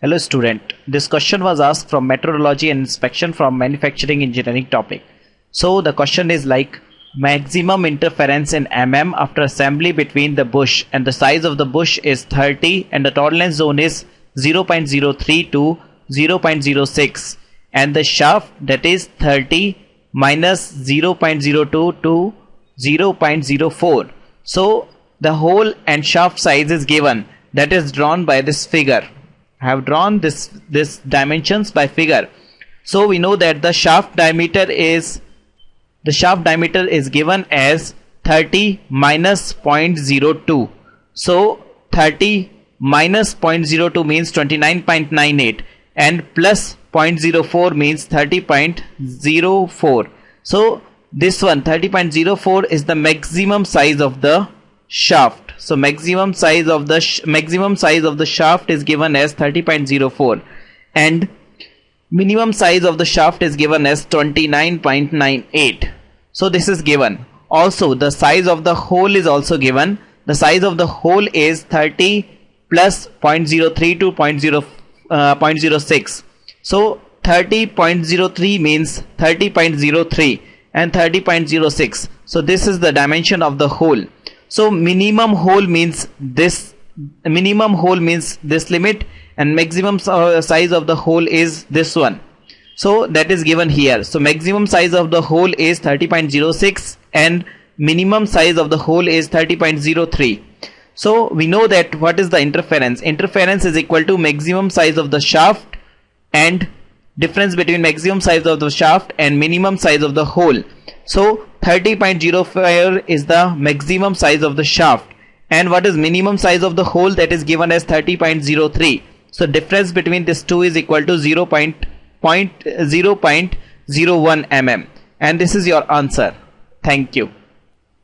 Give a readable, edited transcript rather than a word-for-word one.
Hello student, this question was asked from meteorology and inspection from manufacturing engineering topic. So the question is like maximum interference in mm after assembly between the bush and the size of the bush is 30 and the tolerance zone is 0.03 to 0.06 and the shaft that is 30 minus 0.02 to 0.04. So the hole and shaft size is given, that is drawn by this figure. I have drawn this dimensions by figure. So we know that the shaft diameter is given as 30 minus 0.02. So 30 minus 0.02 means 29.98 and plus 0.04 means 30.04. So this one 30.04 is the maximum size of the shaft. So maximum size of the shaft is given as 30.04 and minimum size of the shaft is given as 29.98. So this is given. Also the size of the hole is also given. The size of the hole is 30 plus 0.03 to 0.06. So 30.03 means 30.03 and 30.06. So this is the dimension of the hole. So minimum hole means this limit and maximum size of the hole is this one. So that is given here. So maximum size of the hole is 30.06 and minimum size of the hole is 30.03. So we know that what is the interference? Interference is equal to maximum size of the shaft and difference between maximum size of the shaft and minimum size of the hole. So 30.04 is the maximum size of the shaft and what is minimum size of the hole, that is given as 30.03. So difference between these two is equal to 0.01 mm and this is your answer. Thank you.